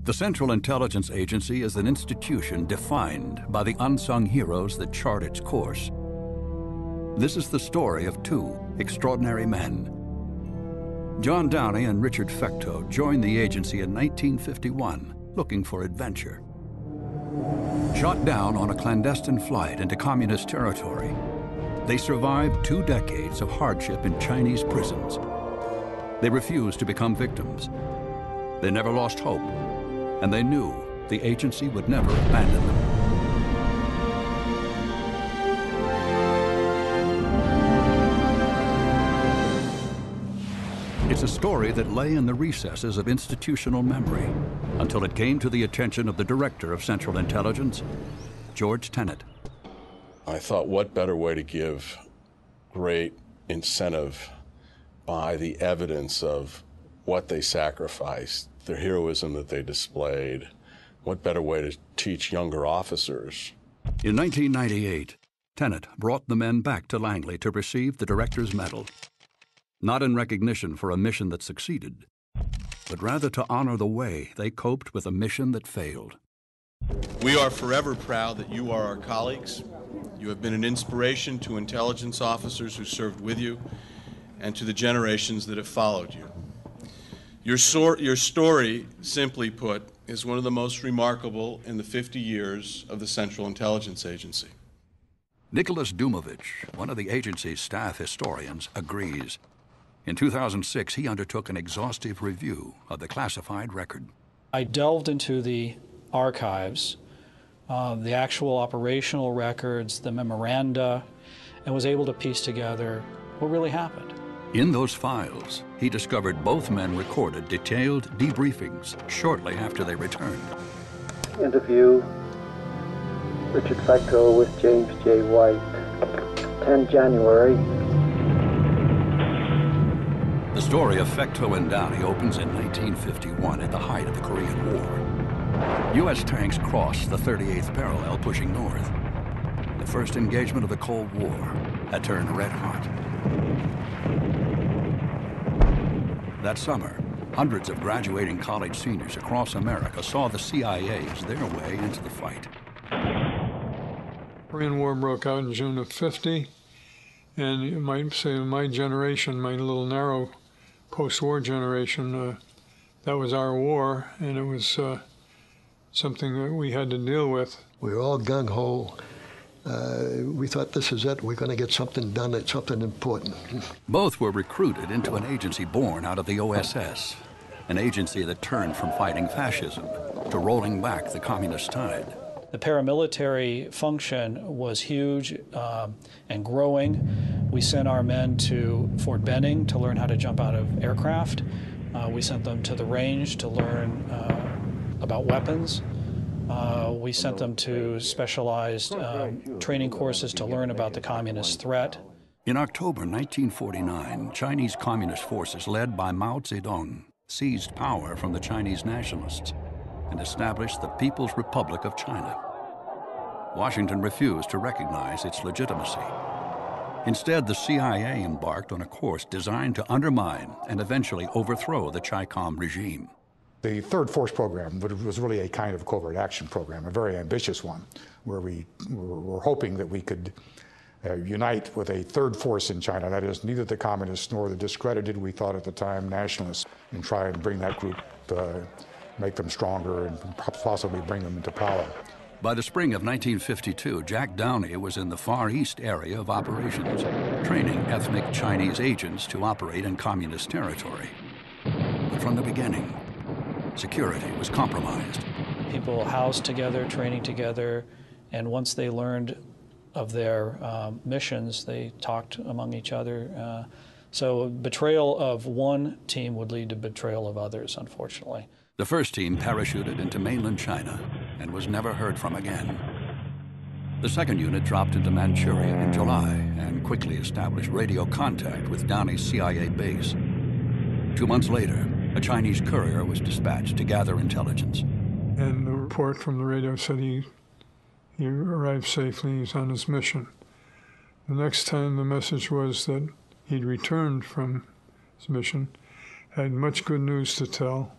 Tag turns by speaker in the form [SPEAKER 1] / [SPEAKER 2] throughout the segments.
[SPEAKER 1] The Central Intelligence Agency is an institution defined by the unsung heroes that chart its course. This is the story of two extraordinary men. John Downey and Richard Fecteau joined the agency in 1951, looking for adventure. Shot down on a clandestine flight into communist territory, they survived 2 decades of hardship in Chinese prisons. They refused to become victims. They never lost hope, and they knew the agency would never abandon them. It's a story that lay in the recesses of institutional memory until it came to the attention of the director of Central Intelligence, George Tenet.
[SPEAKER 2] I thought, what better way to give great incentive by the evidence of what they sacrificed, their heroism that they displayed. What better way to teach younger officers?
[SPEAKER 1] In 1998, Tenet brought the men back to Langley to receive the Director's Medal, not in recognition for a mission that succeeded, but rather to honor the way they coped with a mission that failed.
[SPEAKER 3] We are forever proud that you are our colleagues. You have been an inspiration to intelligence officers who served with you and to the generations that have followed you. Your story, simply put, is one of the most remarkable in the 50 years of the Central Intelligence Agency.
[SPEAKER 1] Nicholas Dumovich, one of the agency's staff historians, agrees. In 2006, he undertook an exhaustive review of the classified record.
[SPEAKER 4] I delved into the archives, the actual operational records, the memoranda, and was able to piece together what really happened.
[SPEAKER 1] In those files, he discovered both men recorded detailed debriefings shortly after they returned.
[SPEAKER 5] Interview, Richard Fecteau with James J. White, 10 January.
[SPEAKER 1] The story of Fecteau and Downey opens in 1951 at the height of the Korean War. U.S. tanks crossed the 38th parallel pushing north. The first engagement of the Cold War had turned red hot. That summer, hundreds of graduating college seniors across America saw the CIA as their way into the fight.
[SPEAKER 6] Korean War broke out in June of '50, and you might say my generation, my little narrow post-war generation, that was our war, and it was something that we had to deal with.
[SPEAKER 7] We were all gung-ho. We thought, this is it. We're going to get something done. It's something important.
[SPEAKER 1] Both were recruited into an agency born out of the OSS, an agency that turned from fighting fascism to rolling back the communist tide.
[SPEAKER 4] The paramilitary function was huge and growing. We sent our men to Fort Benning to learn how to jump out of aircraft. We sent them to the range to learn about weapons. We sent them to specialized training courses to learn about the communist threat.
[SPEAKER 1] In October 1949, Chinese Communist forces led by Mao Zedong seized power from the Chinese nationalists and established the People's Republic of China. Washington refused to recognize its legitimacy. Instead, the CIA embarked on a course designed to undermine and eventually overthrow the Chi-Com regime.
[SPEAKER 8] The Third Force program was really a kind of covert action program, a very ambitious one, where we were hoping that we could unite with a third force in China, that is, neither the communists nor the discredited, we thought at the time, nationalists, and try and bring that group, make them stronger and possibly bring them into power.
[SPEAKER 1] By the spring of 1952, Jack Downey was in the Far East area of operations, training ethnic Chinese agents to operate in communist territory. But from the beginning, security was compromised.
[SPEAKER 4] People housed together, training together, and once they learned of their missions, they talked among each other. So betrayal of one team would lead to betrayal of others, unfortunately.
[SPEAKER 1] The first team parachuted into mainland China and was never heard from again. The second unit dropped into Manchuria in July and quickly established radio contact with Downey's CIA base. 2 months later, a Chinese courier was dispatched to gather intelligence.
[SPEAKER 6] And the report from the radio said he arrived safely, he's on his mission. The next time the message was that he'd returned from his mission, had much good news to tell,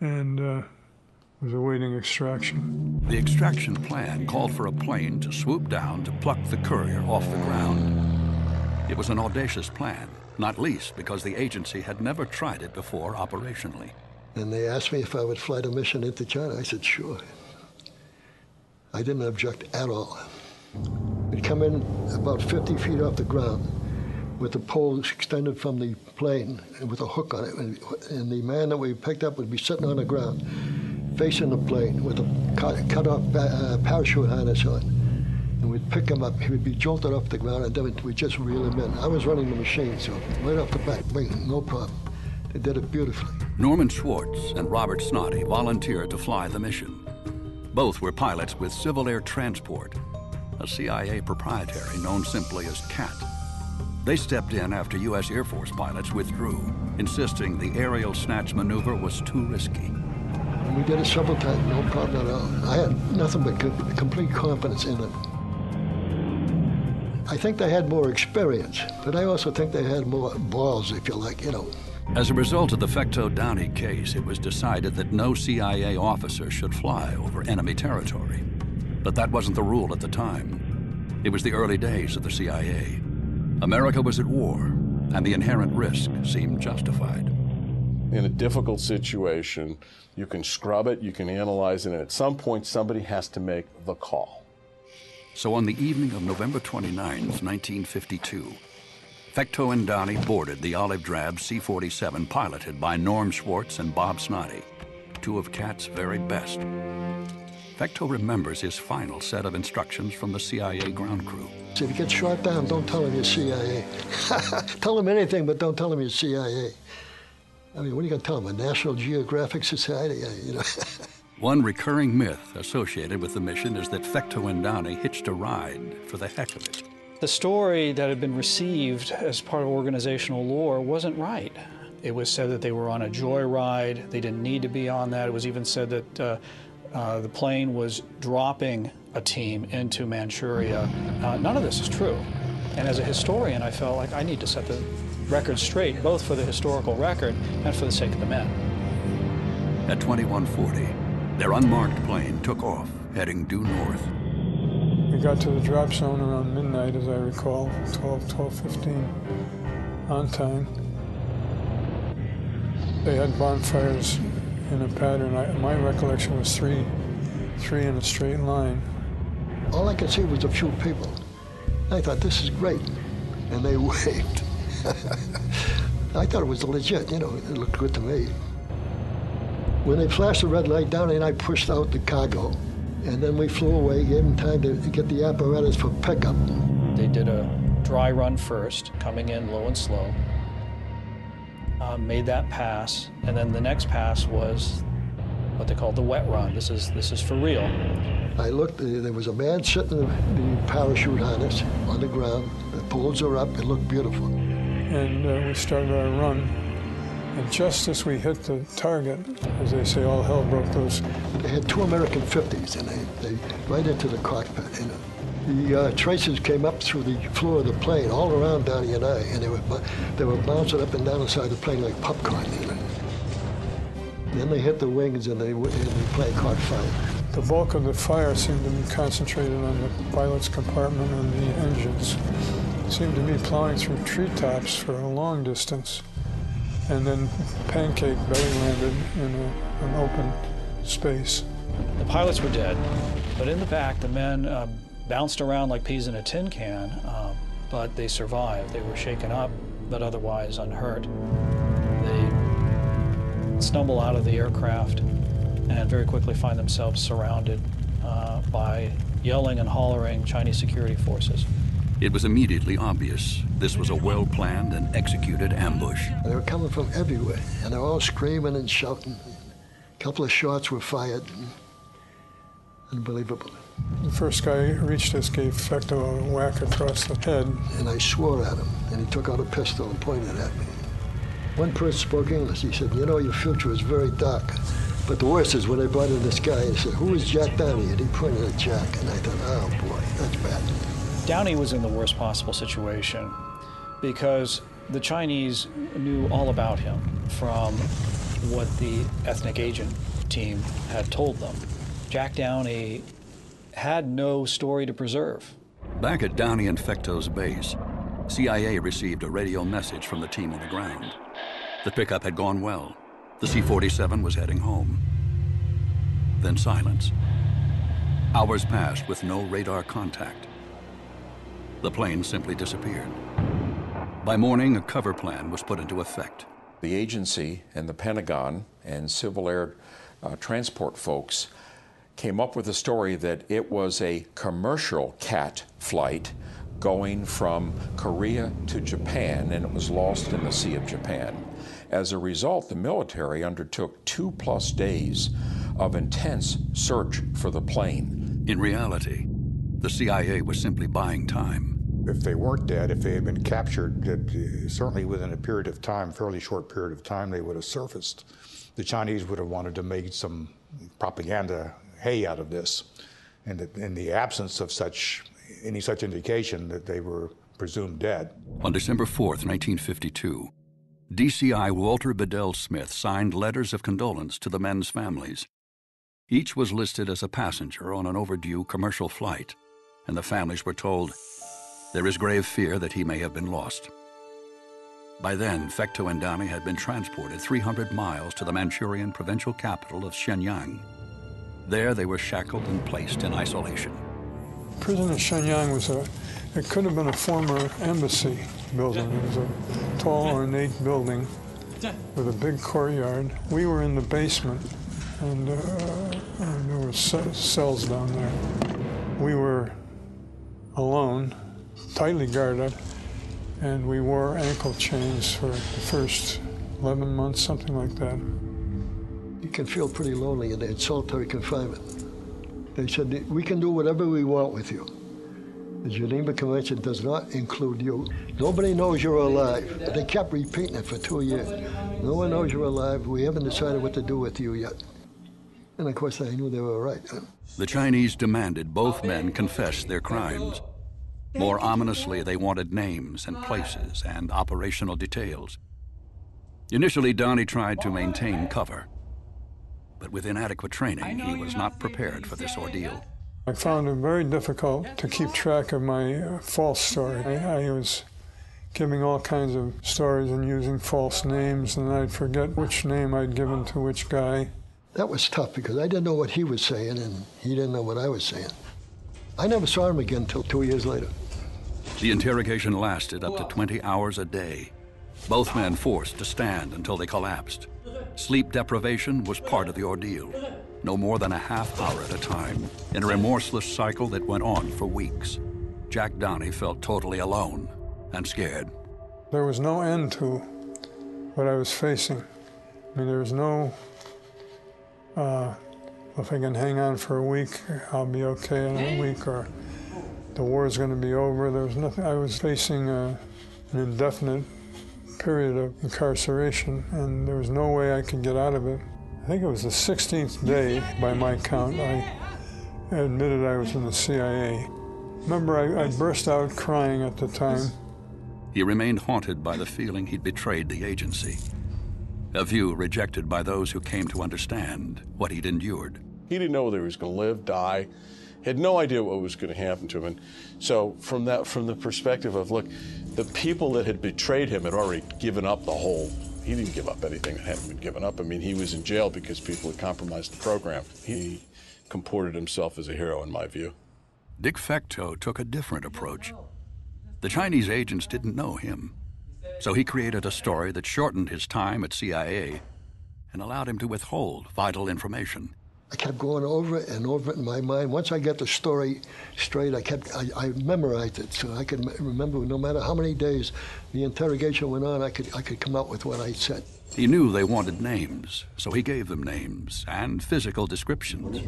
[SPEAKER 6] and was awaiting extraction.
[SPEAKER 1] The extraction plan called for a plane to swoop down to pluck the courier off the ground. It was an audacious plan, not least because the agency had never tried it before operationally.
[SPEAKER 7] And they asked me if I would fly the mission into China. I said, sure. I didn't object at all. We'd come in about 50 feet off the ground with the poles extended from the plane and with a hook on it. And the man that we picked up would be sitting on the ground, facing the plane with a cut-off parachute harness on. And we'd pick him up. He would be jolted off the ground, and then we'd just reel him in. I was running the machine, so right off the back, no problem. They did it beautifully.
[SPEAKER 1] Norman Schwartz and Robert Snoddy volunteered to fly the mission. Both were pilots with Civil Air Transport, a CIA proprietary known simply as CAT. They stepped in after U.S. Air Force pilots withdrew, insisting the aerial snatch maneuver was too risky.
[SPEAKER 7] And we did it several times, no problem at all. I had nothing but complete confidence in them. I think they had more experience, but I also think they had more balls, if you like, you know.
[SPEAKER 1] As a result of the Fecteau Downey case, it was decided that no CIA officer should fly over enemy territory. But that wasn't the rule at the time. It was the early days of the CIA. America was at war, and the inherent risk seemed justified.
[SPEAKER 2] In a difficult situation, you can scrub it, you can analyze it, and at some point somebody has to make the call.
[SPEAKER 1] So on the evening of November 29th, 1952, Fecteau and Downey boarded the olive-drab C-47 piloted by Norm Schwartz and Bob Snoddy, two of CAT's very best. Fecteau remembers his final set of instructions from the CIA ground crew.
[SPEAKER 7] So if you get shot down, don't tell him you're CIA. Tell him anything, but don't tell him you're CIA. I mean, what are you going to tell him, a National Geographic Society? You know.
[SPEAKER 1] One recurring myth associated with the mission is that Fecteau and Downey hitched a ride for the heck of it.
[SPEAKER 4] The story that had been received as part of organizational lore wasn't right. It was said that they were on a joyride. They didn't need to be on that. It was even said that the plane was dropping a team into Manchuria. None of this is true. And as a historian, I felt like I need to set the record straight, both for the historical record and for the sake of the men.
[SPEAKER 1] At 2140, their unmarked plane took off, heading due north.
[SPEAKER 6] We got to the drop zone around midnight, as I recall, 12:15 on time. They had bonfires in a pattern. My recollection was three in a straight line.
[SPEAKER 7] All I could see was a few people. I thought, this is great. And they waved. I thought it was legit, you know, it looked good to me. When they flashed the red light down, and I pushed out the cargo, and then we flew away, gave them time to get the apparatus for pickup.
[SPEAKER 4] They did a dry run first, coming in low and slow, made that pass, and then the next pass was what they called the wet run. This is for real.
[SPEAKER 7] I looked, there was a man sitting in the parachute harness on the ground. The poles are up, it looked beautiful.
[SPEAKER 6] And we started our run. And just as we hit the target, as they say, all hell broke loose.
[SPEAKER 7] They had two American 50s, and they right into the cockpit. And the tracers came up through the floor of the plane, all around Downey and I, and they were bouncing up and down inside the plane like popcorn. You know? Then they hit the wings, and the plane caught fire.
[SPEAKER 6] The bulk of the fire seemed to be concentrated on the pilot's compartment and the engines. It seemed to be plowing through treetops for a long distance, and then pancake belly landed in an open space.
[SPEAKER 4] The pilots were dead, but in the back, the men bounced around like peas in a tin can, but they survived. They were shaken up, but otherwise unhurt. They stumble out of the aircraft and very quickly find themselves surrounded by yelling and hollering Chinese security forces.
[SPEAKER 1] It was immediately obvious this was a well-planned and executed ambush.
[SPEAKER 7] They were coming from everywhere, and they were all screaming and shouting. A couple of shots were fired. Unbelievable.
[SPEAKER 6] The first guy who reached us gave Fecteau a whack across the head.
[SPEAKER 7] And I swore at him, and he took out a pistol and pointed at me. One person spoke English. He said, you know, your future is very dark. But the worst is when they brought in this guy, he said, who is Jack Downey? And he pointed at Jack, and I thought, oh boy, that's bad.
[SPEAKER 4] Downey was in the worst possible situation because the Chinese knew all about him, from what the ethnic agent team had told them. Jack Downey had no story to preserve.
[SPEAKER 1] Back at Downey and Fecteau's base, CIA received a radio message from the team on the ground. The pickup had gone well. The C-47 was heading home. Then silence. Hours passed with no radar contact. The plane simply disappeared. By morning, a cover plan was put into effect.
[SPEAKER 9] The agency and the Pentagon and Civil Air Transport folks came up with a story that it was a commercial CAT flight going from Korea to Japan, and it was lost in the Sea of Japan. As a result, the military undertook 2+ days of intense search for the plane.
[SPEAKER 1] In reality, the CIA was simply buying time.
[SPEAKER 8] If they weren't dead, if they had been captured, certainly within a period of time, fairly short period of time, they would have surfaced. The Chinese would have wanted to make some propaganda hay out of this. And in the absence of any such indication that they were presumed dead.
[SPEAKER 1] On December 4th, 1952, DCI Walter Bedell Smith signed letters of condolence to the men's families. Each was listed as a passenger on an overdue commercial flight, and the families were told, there is grave fear that he may have been lost. By then, Fecteau and Downey had been transported 300 miles to the Manchurian provincial capital of Shenyang. There they were shackled and placed in isolation.
[SPEAKER 6] Prison of Shenyang it could have been a former embassy building. It was a tall, ornate building with a big courtyard. We were in the basement, and there were cells down there. We were alone, tightly guarded, and we wore ankle chains for the first 11 months, something like that.
[SPEAKER 7] You can feel pretty lonely in solitary confinement. They said, we can do whatever we want with you. The Geneva Convention does not include you. Nobody knows you're alive. They kept repeating it for 2 years. No one knows you're alive. We haven't decided what to do with you yet. And of course, I knew they were right.
[SPEAKER 1] The Chinese demanded both men confess their crimes. More ominously, they wanted names and places and operational details. Initially, Downey tried to maintain cover, but with inadequate training, he was not prepared for this ordeal.
[SPEAKER 6] I found it very difficult to keep track of my false story. I was giving all kinds of stories and using false names, and I'd forget which name I'd given to which guy.
[SPEAKER 7] That was tough because I didn't know what he was saying, and he didn't know what I was saying. I never saw him again until 2 years later.
[SPEAKER 1] The interrogation lasted up to 20 hours a day. Both men forced to stand until they collapsed. Sleep deprivation was part of the ordeal. No more than a half hour at a time, in a remorseless cycle that went on for weeks. Jack Downey felt totally alone and scared.
[SPEAKER 6] There was no end to what I was facing. I mean, there was no, if I can hang on for a week, I'll be okay in a week, or the war's going to be over. There was nothing. I was facing an indefinite period of incarceration, and there was no way I could get out of it. I think it was the 16th day, by my count, I admitted I was in the CIA. Remember, I burst out crying at the time.
[SPEAKER 1] He remained haunted by the feeling he'd betrayed the agency, a view rejected by those who came to understand what he'd endured.
[SPEAKER 2] He didn't know whether he was going to live, die, had no idea what was going to happen to him. And so from the perspective of, look, the people that had betrayed him had already given up the whole. He didn't give up anything that hadn't been given up. I mean, he was in jail because people had compromised the program. He comported himself as a hero, in my view.
[SPEAKER 1] Dick Fecteau took a different approach. The Chinese agents didn't know him, so he created a story that shortened his time at CIA and allowed him to withhold vital information.
[SPEAKER 7] I kept going over it and over it in my mind. Once I got the story straight, I memorized it, so I could remember no matter how many days the interrogation went on, I could come up with what I said.
[SPEAKER 1] He knew they wanted names, so he gave them names and physical descriptions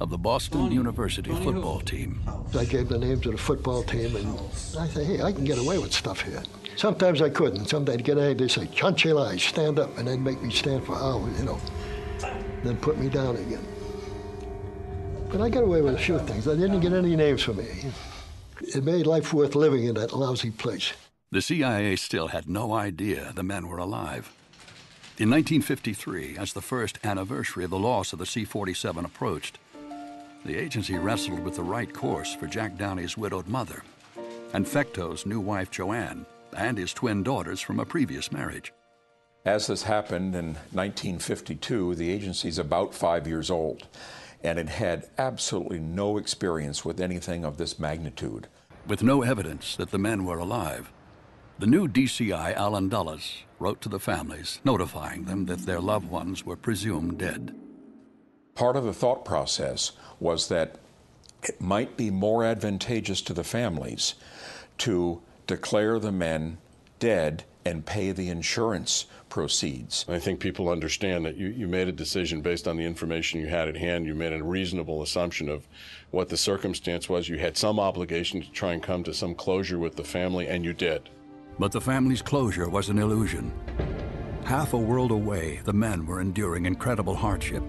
[SPEAKER 1] of the Boston University football team.
[SPEAKER 7] I gave the names of the football team, and I said, hey, I can get away with stuff here. Sometimes I couldn't. Sometimes I'd get ahead, they'd say, Chanchilai, stand up, and they'd make me stand for hours, then put me down again. But I got away with a few things. I didn't get any names for me. It made life worth living in that lousy place.
[SPEAKER 1] The CIA still had no idea the men were alive. In 1953, as the first anniversary of the loss of the C-47 approached, the agency wrestled with the right course for Jack Downey's widowed mother and Fecteau's new wife, Joanne, and his twin daughters from a previous marriage.
[SPEAKER 9] As this happened in 1952, the agency's about 5 years old, and it had absolutely no experience with anything of this magnitude.
[SPEAKER 1] With no evidence that the men were alive, the new DCI, Alan Dulles, wrote to the families, notifying them that their loved ones were presumed dead.
[SPEAKER 9] Part of the thought process was that it might be more advantageous to the families to declare the men dead and pay the insurance proceeds.
[SPEAKER 2] I think people understand that you made a decision based on the information you had at hand. You made a reasonable assumption of what the circumstance was. You had some obligation to try and come to some closure with the family, and you did.
[SPEAKER 1] But the family's closure was an illusion. Half a world away, the men were enduring incredible hardship.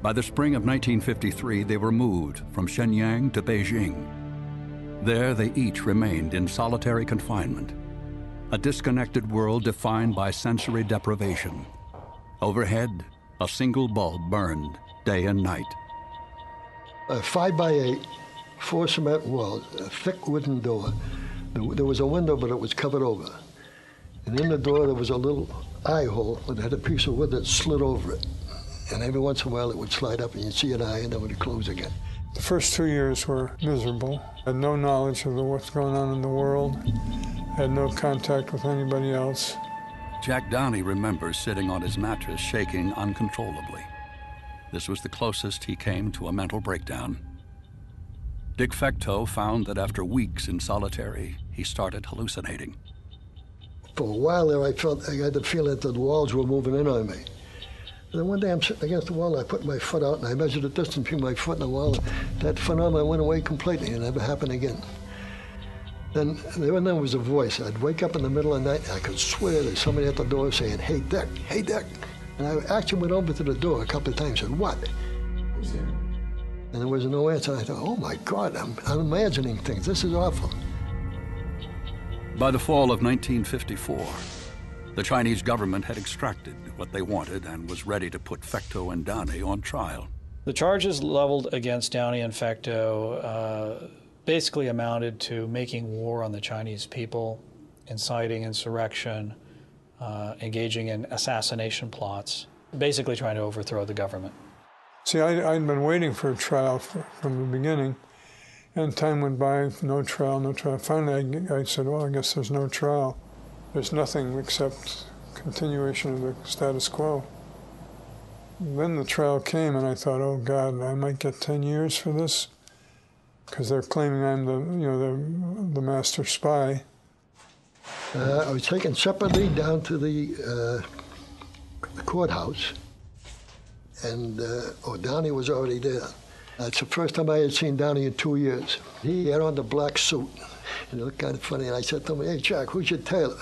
[SPEAKER 1] By the spring of 1953, they were moved from Shenyang to Beijing. There, they each remained in solitary confinement, a disconnected world defined by sensory deprivation. Overhead, a single bulb burned day and night.
[SPEAKER 7] A 5x8, 4 cement walls, a thick wooden door. There was a window, but it was covered over. And in the door, there was a little eye hole that had a piece of wood that slid over it. And every once in a while, it would slide up, and you'd see an eye, and then it would close again.
[SPEAKER 6] The first 2 years were miserable. I had no knowledge of what's going on in the world. I had no contact with anybody else.
[SPEAKER 1] Jack Downey remembers sitting on his mattress, shaking uncontrollably. This was the closest he came to a mental breakdown. Dick Fecteau found that after weeks in solitary, he started hallucinating.
[SPEAKER 7] For a while there, I had the feeling that the walls were moving in on me. And then one day I'm sitting against the wall, and I put my foot out, and I measured the distance between my foot and the wall. That phenomenon went away completely, and it never happened again. Then there was a voice. I'd wake up in the middle of the night, and I could swear there's somebody at the door saying, "Hey, Dick, hey, Dick." And I actually went over to the door a couple of times and said, "What?" Who's there? And there was no answer. I thought, oh my God, I'm imagining things. This is awful.
[SPEAKER 1] By the fall of 1954, the Chinese government had extracted what they wanted and was ready to put Fecteau and Downey on trial.
[SPEAKER 4] The charges leveled against Downey and Fecteau basically amounted to making war on the Chinese people, inciting insurrection, engaging in assassination plots, basically trying to overthrow the government.
[SPEAKER 6] See, I'd been waiting for a trial from the beginning, and time went by, no trial, no trial. Finally, I said, well, I guess there's no trial. There's nothing except continuation of the status quo. Then the trial came, and I thought, oh God, I might get 10 years for this, because they're claiming I'm the master spy.
[SPEAKER 7] I was taken separately down to the courthouse, and Downey was already there. It's the first time I had seen Downey in 2 years. He had on the black suit, and it looked kind of funny, and I said to him, "Hey, Jack, who's your tailor?"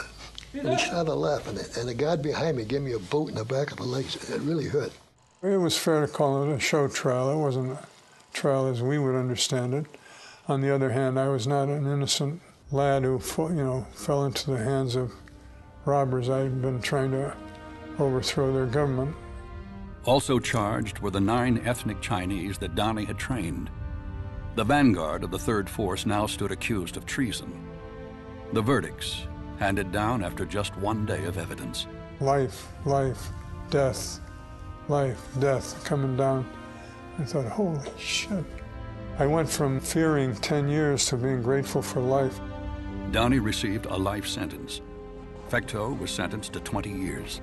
[SPEAKER 7] And he started laughing, and the guy behind me gave me a boot in the back of the legs. It really hurt.
[SPEAKER 6] It was fair to call it a show trial. It wasn't a trial as we would understand it. On the other hand, I was not an innocent lad who fell into the hands of robbers. I'd been trying to overthrow their government.
[SPEAKER 1] Also charged were the 9 ethnic Chinese that Downey had trained. The vanguard of the Third Force now stood accused of treason. The verdicts handed down after just 1 day of evidence.
[SPEAKER 6] Life, death, coming down. I thought, holy shit. I went from fearing 10 years to being grateful for life.
[SPEAKER 1] Downey received a life sentence. Fecteau was sentenced to 20 years.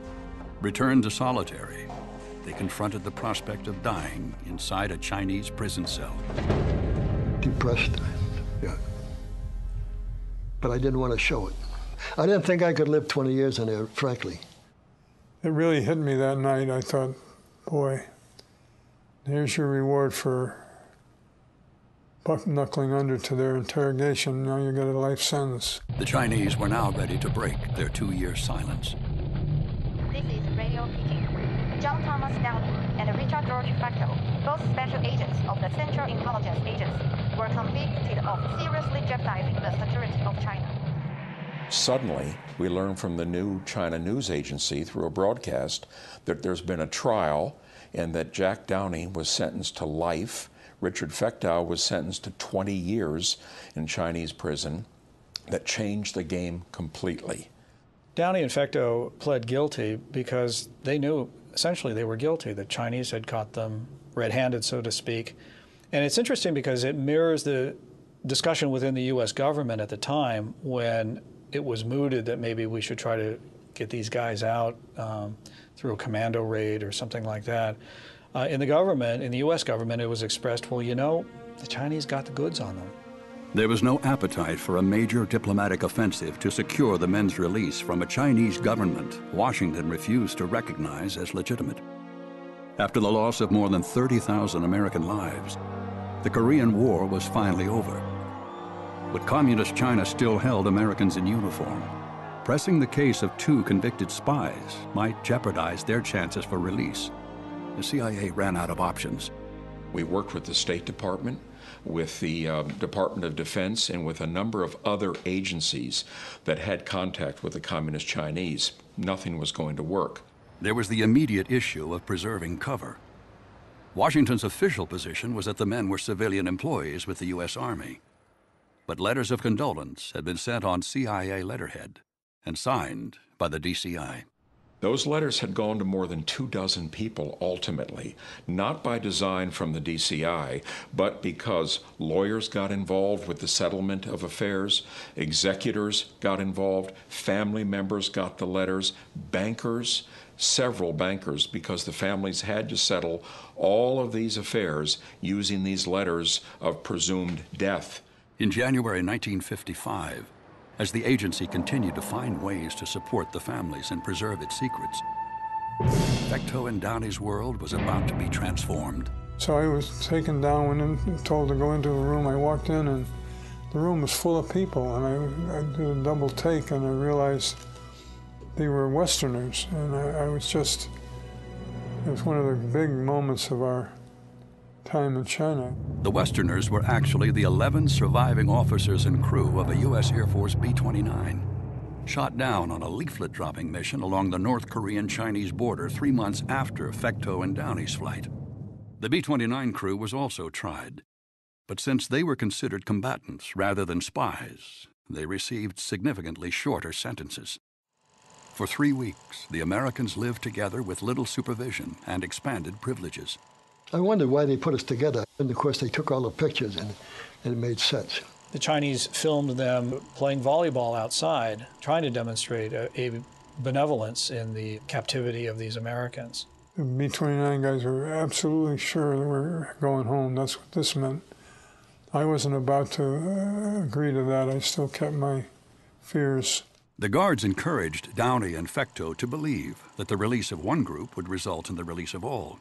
[SPEAKER 1] Returned to solitary, they confronted the prospect of dying inside a Chinese prison cell.
[SPEAKER 7] Depressed, yeah. But I didn't want to show it. I didn't think I could live 20 years in there, frankly.
[SPEAKER 6] It really hit me that night. I thought, boy, here's your reward for buck-knuckling under to their interrogation. Now you get a life sentence.
[SPEAKER 1] The Chinese were now ready to break their 2-year silence.
[SPEAKER 10] This is Radio Peking. John Thomas Downey and Richard George Fecteau, both special agents of the Central Intelligence Agency, were convicted of seriously jeopardizing the security of China.
[SPEAKER 9] Suddenly, we learn from the new China news agency through a broadcast that there's been a trial and that Jack Downey was sentenced to life. Richard Fecteau was sentenced to 20 years in Chinese prison. That changed the game completely.
[SPEAKER 4] Downey and Fecteau pled guilty because they knew essentially they were guilty. The Chinese had caught them red-handed, so to speak. And it's interesting because it mirrors the discussion within the U.S. government at the time when it was mooted that maybe we should try to get these guys out through a commando raid or something like that. In the government, in the U.S. government, it was expressed, well, you know, the Chinese got the goods on them.
[SPEAKER 1] There was no appetite for a major diplomatic offensive to secure the men's release from a Chinese government Washington refused to recognize as legitimate. After the loss of more than 30,000 American lives, the Korean War was finally over. But Communist China still held Americans in uniform. Pressing the case of 2 convicted spies might jeopardize their chances for release. The CIA ran out of options.
[SPEAKER 9] We worked with the State Department, with the Department of Defense, and with a number of other agencies that had contact with the Communist Chinese. Nothing was going to work.
[SPEAKER 1] There was the immediate issue of preserving cover. Washington's official position was that the men were civilian employees with the U.S. Army. But letters of condolence had been sent on CIA letterhead and signed by the DCI.
[SPEAKER 9] Those letters had gone to more than 24 people ultimately, not by design from the DCI, but because lawyers got involved with the settlement of affairs, executors got involved, family members got the letters, bankers, several bankers, because the families had to settle all of these affairs using these letters of presumed death.
[SPEAKER 1] In January 1955, as the agency continued to find ways to support the families and preserve its secrets, Fecteau and Downey's world was about to be transformed.
[SPEAKER 6] So I was taken down and told to go into a room. I walked in and the room was full of people, and I did a double take and I realized they were Westerners, and it was one of the big moments of our time in China.
[SPEAKER 1] The Westerners were actually the 11 surviving officers and crew of a U.S. Air Force B-29, shot down on a leaflet-dropping mission along the North Korean-Chinese border 3 months after Fecteau and Downey's flight. The B-29 crew was also tried, but since they were considered combatants rather than spies, they received significantly shorter sentences. For 3 weeks, the Americans lived together with little supervision and expanded privileges.
[SPEAKER 7] I wondered why they put us together. And of course, they took all the pictures and it made sense.
[SPEAKER 4] The Chinese filmed them playing volleyball outside, trying to demonstrate a benevolence in the captivity of these Americans.
[SPEAKER 6] The B-29 guys were absolutely sure they were going home. That's what this meant. I wasn't about to agree to that. I still kept my fears.
[SPEAKER 1] The guards encouraged Downey and Fecteau to believe that the release of one group would result in the release of all.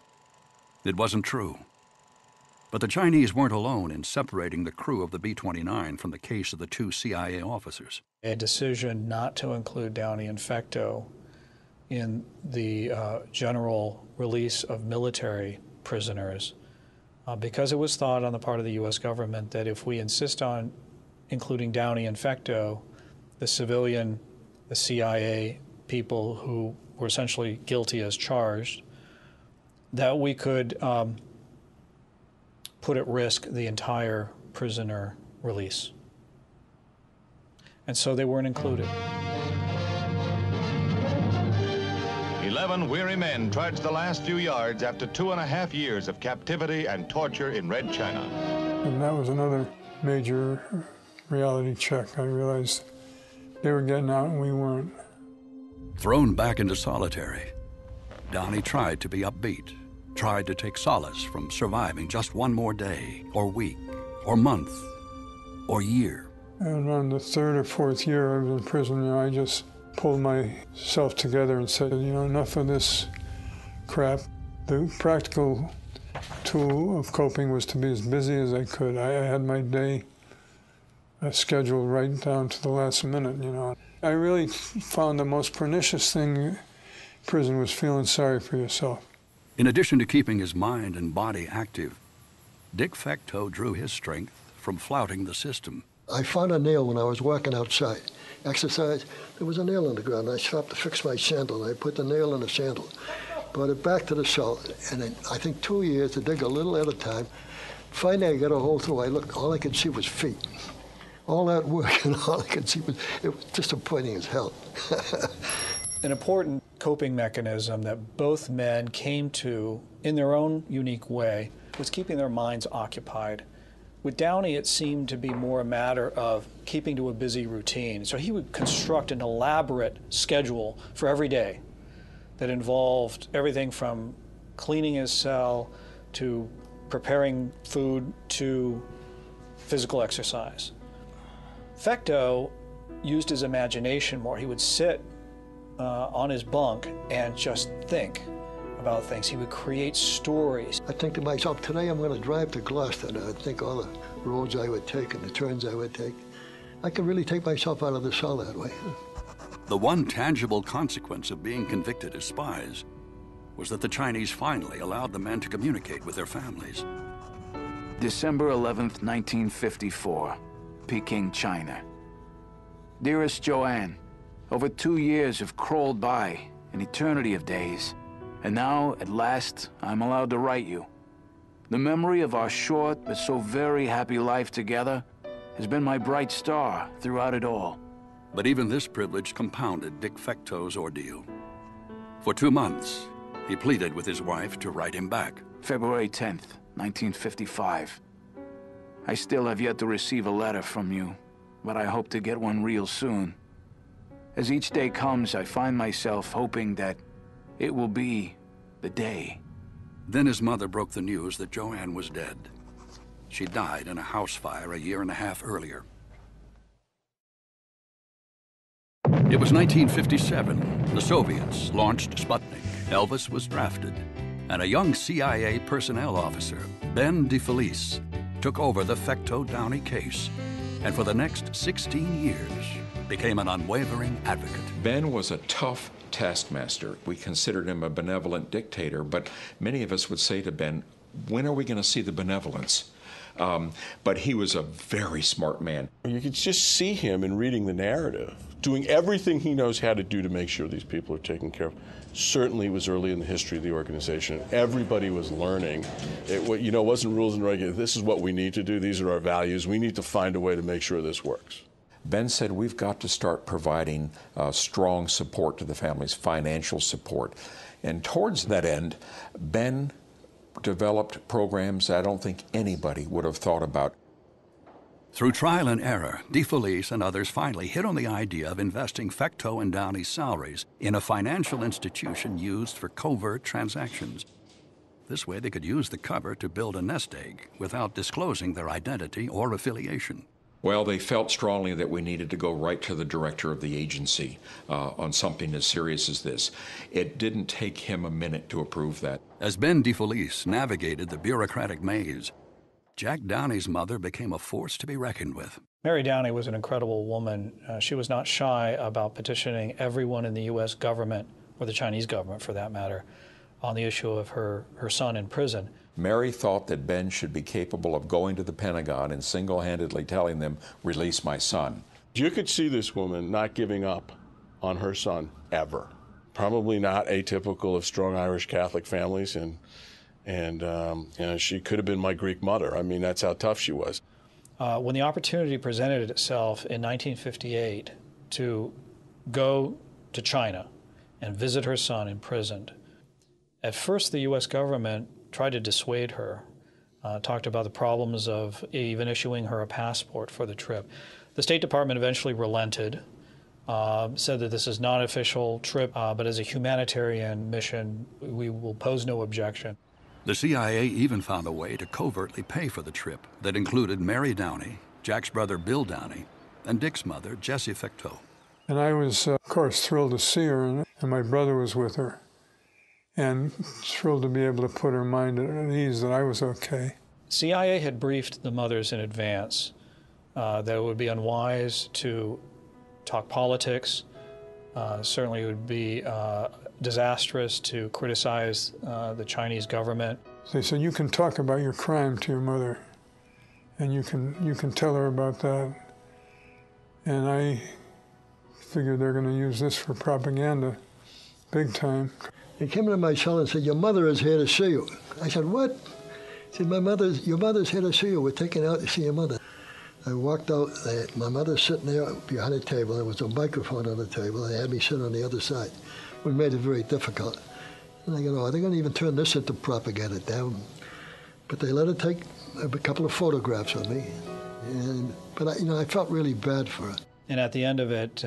[SPEAKER 1] It wasn't true. But the Chinese weren't alone in separating the crew of the B-29 from the case of the 2 CIA officers.
[SPEAKER 4] A decision not to include Downey and Fecteau in the general release of military prisoners because it was thought on the part of the U.S. government that if we insist on including Downey and Fecteau, the civilian, the CIA people who were essentially guilty as charged, that we could put at risk the entire prisoner release. And so they weren't included.
[SPEAKER 11] 11 weary men trudged the last few yards after 2.5 years of captivity and torture in Red China.
[SPEAKER 6] And that was another major reality check. I realized they were getting out and we weren't.
[SPEAKER 1] Thrown back into solitary, Downey tried to be upbeat, tried to take solace from surviving just one more day, or week, or month, or year.
[SPEAKER 6] And around the 3rd or 4th year I was in prison, I just pulled myself together and said, enough of this crap. The practical tool of coping was to be as busy as I could. I had my day scheduled right down to the last minute, I really found the most pernicious thing in prison was feeling sorry for yourself.
[SPEAKER 1] In addition to keeping his mind and body active, Dick Fecteau drew his strength from flouting the system.
[SPEAKER 7] I found a nail when I was walking outside. Exercise, there was a nail in the ground. I stopped to fix my sandal, and I put the nail in the sandal, brought it back to the cell, and in, I think 2 years to dig a little at a time. Finally, I got a hole through. I looked, all I could see was feet. All that work, and all I could see was, it was disappointing as hell.
[SPEAKER 4] An important coping mechanism that both men came to in their own unique way was keeping their minds occupied. With Downey, it seemed to be more a matter of keeping to a busy routine. So he would construct an elaborate schedule for every day that involved everything from cleaning his cell to preparing food to physical exercise. Fecteau used his imagination more. He would sit on his bunk and just think about things. He would create stories.
[SPEAKER 7] I think to myself, today I'm going to drive to Gloucester, and I think all the roads I would take and the turns I would take. I could really take myself out of the cell that way.
[SPEAKER 1] The one tangible consequence of being convicted as spies was that the Chinese finally allowed the men to communicate with their families.
[SPEAKER 12] December 11th, 1954, Peking, China. Dearest Joanne, over 2 years have crawled by, an eternity of days. And now, at last, I'm allowed to write you. The memory of our short but so very happy life together has been my bright star throughout it all.
[SPEAKER 1] But even this privilege compounded Dick Fecteau's ordeal. For 2 months, he pleaded with his wife to write him back.
[SPEAKER 12] February 10th, 1955. I still have yet to receive a letter from you, but I hope to get one real soon. As each day comes, I find myself hoping that it will be the day.
[SPEAKER 1] Then his mother broke the news that Joanne was dead. She died in a house fire a year and a half earlier. It was 1957. The Soviets launched Sputnik. Elvis was drafted. And a young CIA personnel officer, Ben DeFelice, took over the Fecteau-Downey case. And for the next 16 years, became an unwavering advocate.
[SPEAKER 9] Ben was a tough taskmaster. We considered him a benevolent dictator, but many of us would say to Ben, when are we going to see the benevolence? But he was a very smart man.
[SPEAKER 2] You could just see him in reading the narrative, doing everything he knows how to do to make sure these people are taken care of. Certainly it was early in the history of the organization. Everybody was learning. It wasn't rules and regulations. This is what we need to do. These are our values. We need to find a way to make sure this works.
[SPEAKER 9] Ben said, we've got to start providing strong support to the families, financial support. And towards that end, Ben developed programs I don't think anybody would have thought about.
[SPEAKER 1] Through trial and error, DeFelice and others finally hit on the idea of investing Fecteau and Downey's salaries in a financial institution used for covert transactions. This way they could use the cover to build a nest egg without disclosing their identity or affiliation.
[SPEAKER 9] Well, they felt strongly that we needed to go right to the director of the agency on something as serious as this. It didn't take him a minute to approve that.
[SPEAKER 1] As Ben DeFelice navigated the bureaucratic maze, Jack Downey's mother became a force to be reckoned with.
[SPEAKER 4] Mary Downey was an incredible woman. She was not shy about petitioning everyone in the U.S. government, or the Chinese government for that matter, on the issue of her son in prison.
[SPEAKER 9] Mary thought that Ben should be capable of going to the Pentagon and single-handedly telling them, release my son.
[SPEAKER 2] You could see this woman not giving up on her son, ever. Probably not atypical of strong Irish Catholic families, and she could have been my Greek mother. I mean, that's how tough she was.
[SPEAKER 4] When the opportunity presented itself in 1958 to go to China and visit her son imprisoned, at first the U.S. government tried to dissuade her, talked about the problems of even issuing her a passport for the trip. The State Department eventually relented, said that this is not an official trip, but as a humanitarian mission, we will pose no objection.
[SPEAKER 1] The CIA even found a way to covertly pay for the trip that included Mary Downey, Jack's brother Bill Downey, and Dick's mother, Jessie Fecteau.
[SPEAKER 6] And I was, of course, thrilled to see her, and my brother was with her. And thrilled to be able to put her mind at ease that I was okay.
[SPEAKER 4] CIA had briefed the mothers in advance that it would be unwise to talk politics. Certainly it would be disastrous to criticize the Chinese government.
[SPEAKER 6] They said, you can talk about your crime to your mother, and you can tell her about that, And I figured they're going to use this for propaganda, big time.
[SPEAKER 7] He came into my cell and said, "Your mother is here to see you." I said, "What?" He said, your mother's here to see you. We're taking her out to see your mother." I walked out, my mother's sitting there behind a table. There was a microphone on the table. They had me sit on the other side, which made it very difficult. And I go, "Oh, they're going to even turn this into propaganda, damn." But they let her take a couple of photographs of me. But I felt really bad for her.
[SPEAKER 4] And at the end of it,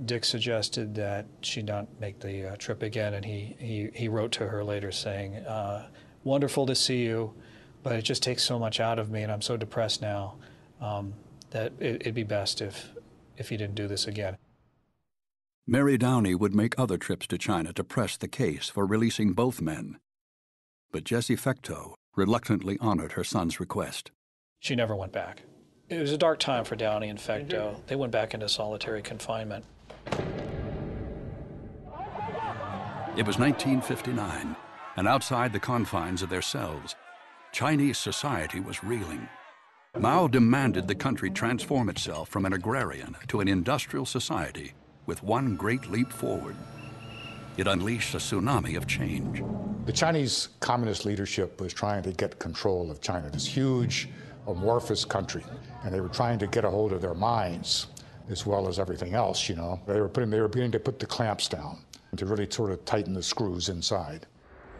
[SPEAKER 4] Dick suggested that she not make the trip again, and he wrote to her later saying, "Wonderful to see you, but it just takes so much out of me, and I'm so depressed now that it'd be best if you didn't do this again."
[SPEAKER 1] Mary Downey would make other trips to China to press the case for releasing both men. But Jessie Fecteau reluctantly honored her son's request.
[SPEAKER 4] She never went back. It was a dark time for Downey and Fecteau. They went back into solitary confinement.
[SPEAKER 1] It was 1959, and outside the confines of their cells, Chinese society was reeling. Mao demanded the country transform itself from an agrarian to an industrial society with one great leap forward. It unleashed a tsunami of change.
[SPEAKER 8] The Chinese communist leadership was trying to get control of China, this huge, amorphous country, and they were trying to get a hold of their minds as well as everything else, you know. They were beginning to put the clamps down and to really sort of tighten the screws inside.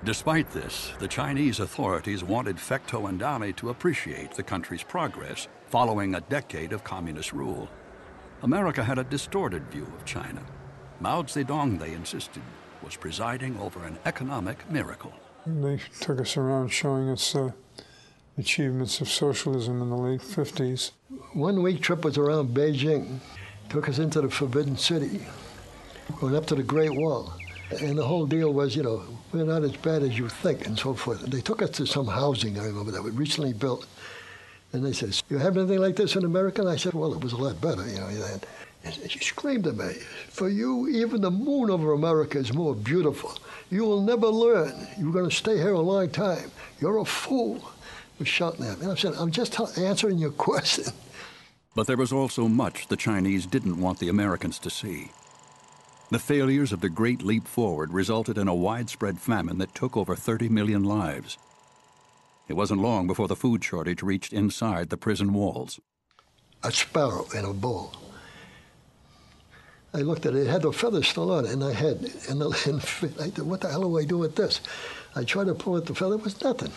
[SPEAKER 1] Despite this, the Chinese authorities wanted Fecteau and Downey to appreciate the country's progress following a decade of communist rule. America had a distorted view of China. Mao Zedong, they insisted, was presiding over an economic miracle.
[SPEAKER 6] They took us around showing us achievements of socialism in the late 50s.
[SPEAKER 7] 1 week trip was around Beijing. Took us into the Forbidden City, went up to the Great Wall. And the whole deal was, we're not as bad as you think and so forth. And they took us to some housing, I remember, that was recently built. And they said, "You have anything like this in America?" And I said, "Well, it was a lot better, And she screamed at me, "For you, even the moon over America is more beautiful. You will never learn. You're going to stay here a long time. You're a fool." Was shouting at me. And I said, "I'm just answering your question."
[SPEAKER 1] But there was also much the Chinese didn't want the Americans to see. The failures of the Great Leap Forward resulted in a widespread famine that took over 30 million lives. It wasn't long before the food shortage reached inside the prison walls.
[SPEAKER 7] A sparrow in a bowl. I looked at it. It had the feathers still on it, and I had, and I said, "What the hell do I do with this?" I tried to pull at the feather. It was nothing.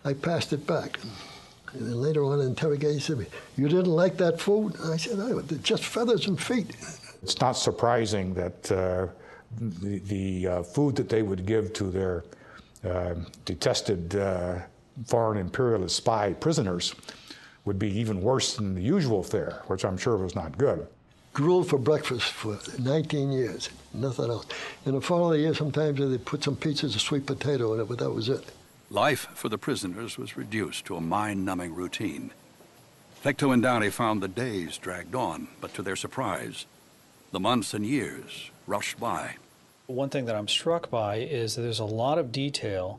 [SPEAKER 7] I passed it back. And then later on in interrogation, he said, "You didn't like that food?" And I said, "Oh, just feathers and feet."
[SPEAKER 8] It's not surprising that the food that they would give to their detested foreign imperialist spy prisoners would be even worse than the usual fare, which I'm sure was not good.
[SPEAKER 7] Gruel for breakfast for 19 years, nothing else. In the following year, sometimes they put some pieces of sweet potato in it, but that was it.
[SPEAKER 1] Life for the prisoners was reduced to a mind-numbing routine. Fecteau and Downey found the days dragged on, but to their surprise, the months and years rushed by.
[SPEAKER 4] One thing that I'm struck by is that there's a lot of detail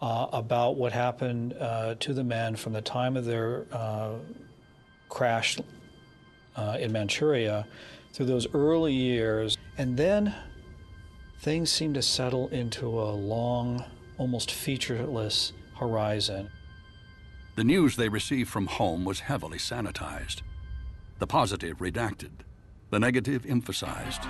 [SPEAKER 4] about what happened to the men from the time of their crash in Manchuria through those early years. And then things seem to settle into a long, almost featureless horizon.
[SPEAKER 1] The news they received from home was heavily sanitized. The positive redacted, the negative emphasized.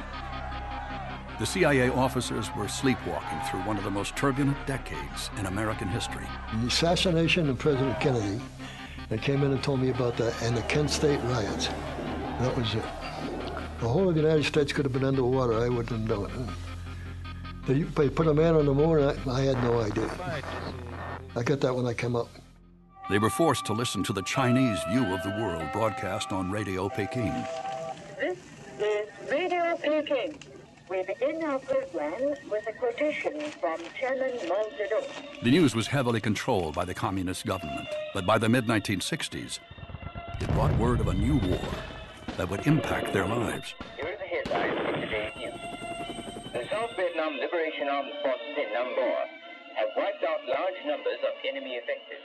[SPEAKER 1] The CIA officers were sleepwalking through one of the most turbulent decades in American history.
[SPEAKER 7] The assassination of President Kennedy, they came in and told me about that, and the Kent State riots. That was it. The whole of the United States could have been underwater. I wouldn't have known it. They put a man on the moon, I had no idea. I got that when I came up.
[SPEAKER 1] They were forced to listen to the Chinese view of the world broadcast on Radio Peking.
[SPEAKER 13] This is Radio Peking. We begin our program with a quotation from Chairman Mao Zedong.
[SPEAKER 1] The news was heavily controlled by the communist government, but by the mid-1960s, it brought word of a new war that would impact their lives.
[SPEAKER 14] Here are the headlines of today's news. The South Vietnam Liberation Armed Forces in Nambour have wiped out large numbers of enemy effectives.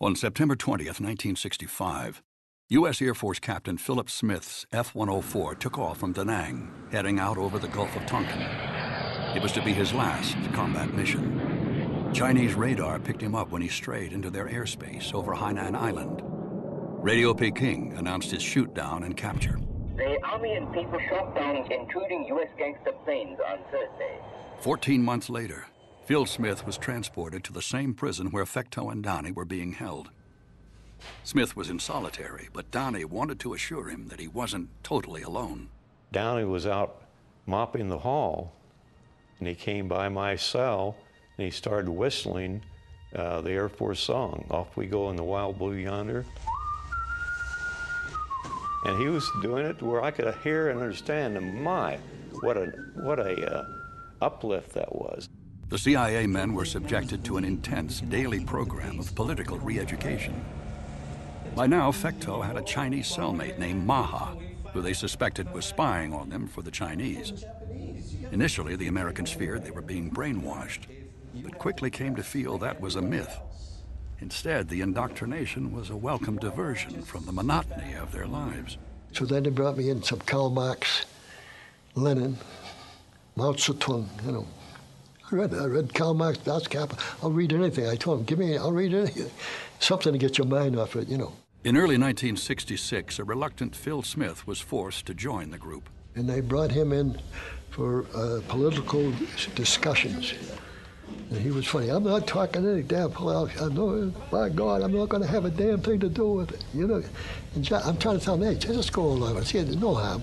[SPEAKER 1] On September 20th, 1965, U.S. Air Force Captain Philip Smith's F-104 took off from Da Nang, heading out over the Gulf of Tonkin. It was to be his last combat mission. Chinese radar picked him up when he strayed into their airspace over Hainan Island. Radio Peking announced his shoot-down and capture.
[SPEAKER 14] The Army and people shot down intruding U.S. gangster planes on Thursday.
[SPEAKER 1] 14 months later, Phil Smith was transported to the same prison where Fecteau and Downey were being held. Smith was in solitary, but Downey wanted to assure him that he wasn't totally alone.
[SPEAKER 15] Downey was out mopping the hall, and he came by my cell, and he started whistling the Air Force song, "Off We Go in the Wild Blue Yonder." And he was doing it where I could hear and understand, and my, what a uplift that was.
[SPEAKER 1] The CIA men were subjected to an intense daily program of political re-education. By now, Fecteau had a Chinese cellmate named Maha, who they suspected was spying on them for the Chinese. Initially, the Americans feared they were being brainwashed, but quickly came to feel that was a myth. Instead, the indoctrination was a welcome diversion from the monotony of their lives.
[SPEAKER 7] So then they brought me in some Karl Marx, Lenin, Mao Zedong, you know. I read Karl Marx, Das Kapital. I'll read anything. I told him, I'll read anything. Something to get your mind off it, you know.
[SPEAKER 1] In early 1966, a reluctant Phil Smith was forced to join the group.
[SPEAKER 7] And they brought him in for political discussions. And he was funny. I'm not talking any damn politics. No, by God, I'm not going to have a damn thing to do with it. You know, and I'm trying to tell them, hey, just go along with it. See, there's no harm.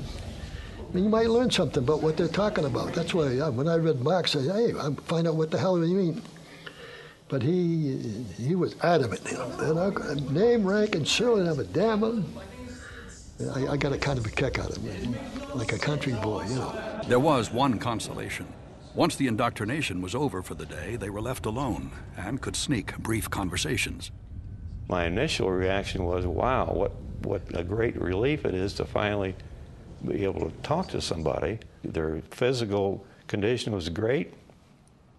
[SPEAKER 7] I mean, you might learn something about what they're talking about. That's why when I read Marx, I said, hey, I'm find out what the hell you mean. But he was adamant. You know, name, rank, and serial number. Damn him. I got a kind of a kick out of him, like a country boy, you know.
[SPEAKER 1] There was one consolation. Once the indoctrination was over for the day, they were left alone and could sneak brief conversations.
[SPEAKER 15] My initial reaction was, wow, what a great relief it is to finally be able to talk to somebody. Their physical condition was great,